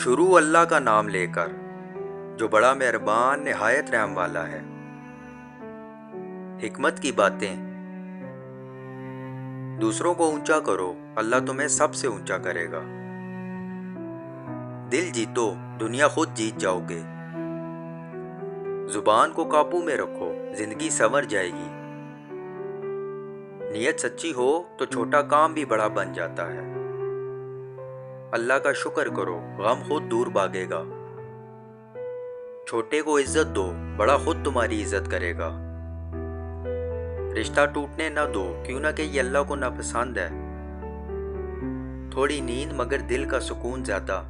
شروع اللہ کا نام لے کر، جو بڑا مہربان نہایت رحم والا ہے۔ حکمت کی باتیں۔ دوسروں کو اونچا کرو، اللہ تمہیں سب سے اونچا کرے گا۔ دل جیتو، دنیا خود جیت جاؤ گے۔ زبان کو قابو میں رکھو، زندگی سنور جائے گی۔ نیت سچی ہو تو چھوٹا کام بھی بڑا بن جاتا ہے۔ اللہ کا شکر کرو، غم خود دور بھاگے گا۔ چھوٹے کو عزت دو، بڑا خود تمہاری عزت کرے گا۔ رشتہ ٹوٹنے نہ دو، کیوں نہ کہ یہ اللہ کو ناپسند ہے۔ تھوڑی نیند مگر دل کا سکون زیادہ۔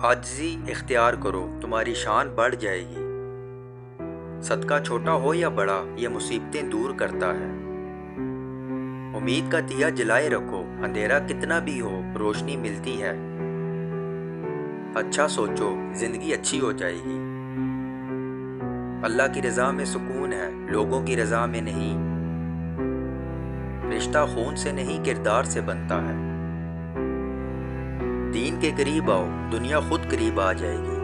عاجزی اختیار کرو، تمہاری شان بڑھ جائے گی۔ صدقہ چھوٹا ہو یا بڑا، یہ مصیبتیں دور کرتا ہے۔ امید کا دیا جلائے رکھو، اندھیرا کتنا بھی ہو روشنی ملتی ہے۔ اچھا سوچو، زندگی اچھی ہو جائے گی۔ اللہ کی رضا میں سکون ہے، لوگوں کی رضا میں نہیں۔ رشتہ خون سے نہیں کردار سے بنتا ہے۔ دین کے قریب آؤ، دنیا خود قریب آ جائے گی۔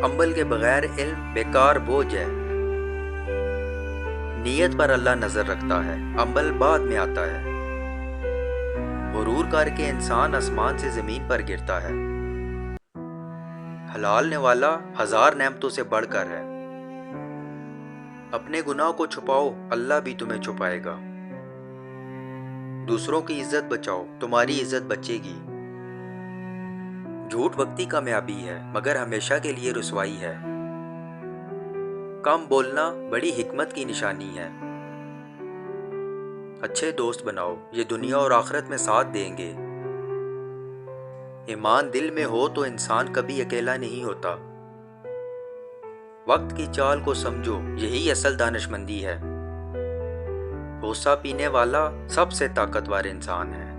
عمل کے بغیر علم بیکار بوجھ ہے۔ نیت پر اللہ نظر رکھتا ہے، عمل بعد میں آتا ہے۔ غرور کر کے انسان آسمان سے زمین پر گرتا ہے۔ حلالنے والا ہزار نعمتوں سے بڑھ کر ہے۔ اپنے گناہ کو چھپاؤ، اللہ بھی تمہیں چھپائے گا۔ دوسروں کی عزت بچاؤ، تمہاری عزت بچے گی۔ جھوٹ وقتی کامیابی ہے، مگر ہمیشہ کے لیے رسوائی ہے۔ کم بولنا بڑی حکمت کی نشانی ہے۔ اچھے دوست بناؤ، یہ دنیا اور آخرت میں ساتھ دیں گے۔ ایمان دل میں ہو تو انسان کبھی اکیلا نہیں ہوتا۔ وقت کی چال کو سمجھو، یہی اصل دانشمندی ہے۔ غصہ پینے والا سب سے طاقتور انسان ہے۔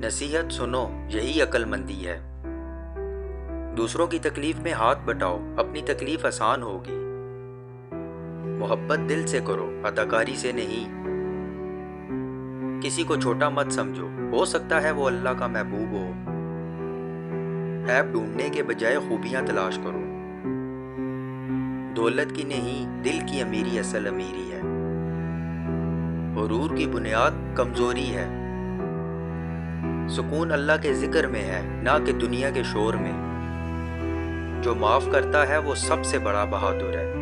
نصیحت سنو، یہی عقل مندی ہے۔ دوسروں کی تکلیف میں ہاتھ بٹاؤ، اپنی تکلیف آسان ہوگی۔ محبت دل سے کرو، اداکاری سے نہیں۔ کسی کو چھوٹا مت سمجھو، ہو سکتا ہے وہ اللہ کا محبوب ہو۔ عیب ڈھونڈنے کے بجائے خوبیاں تلاش کرو۔ دولت کی نہیں، دل کی امیری اصل امیری ہے۔ غرور کی بنیاد کمزوری ہے۔ سکون اللہ کے ذکر میں ہے، نہ کہ دنیا کے شور میں۔ جو معاف کرتا ہے وہ سب سے بڑا بہادر ہے۔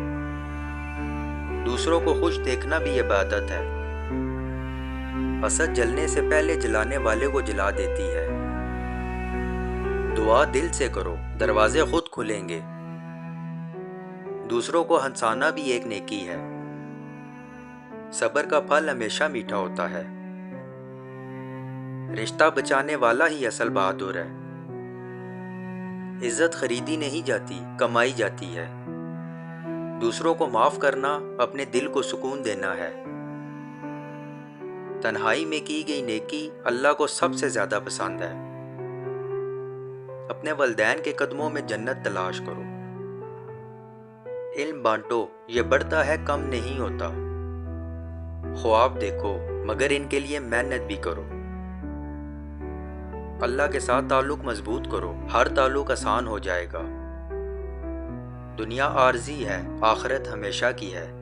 دوسروں کو خوش دیکھنا بھی عبادت ہے۔ حسد جلنے سے پہلے جلانے والے کو جلا دیتی ہے۔ دعا دل سے کرو، دروازے خود کھلیں گے۔ دوسروں کو ہنسانا بھی ایک نیکی ہے۔ صبر کا پھل ہمیشہ میٹھا ہوتا ہے۔ رشتہ بچانے والا ہی اصل بہادر ہے۔ عزت خریدی نہیں جاتی، کمائی جاتی ہے۔ دوسروں کو معاف کرنا اپنے دل کو سکون دینا ہے۔ تنہائی میں کی گئی نیکی اللہ کو سب سے زیادہ پسند ہے۔ اپنے والدین کے قدموں میں جنت تلاش کرو۔ علم بانٹو، یہ بڑھتا ہے کم نہیں ہوتا۔ خواب دیکھو، مگر ان کے لیے محنت بھی کرو۔ اللہ کے ساتھ تعلق مضبوط کرو، ہر تعلق آسان ہو جائے گا۔ دنیا عارضی ہے، آخرت ہمیشہ کی ہے۔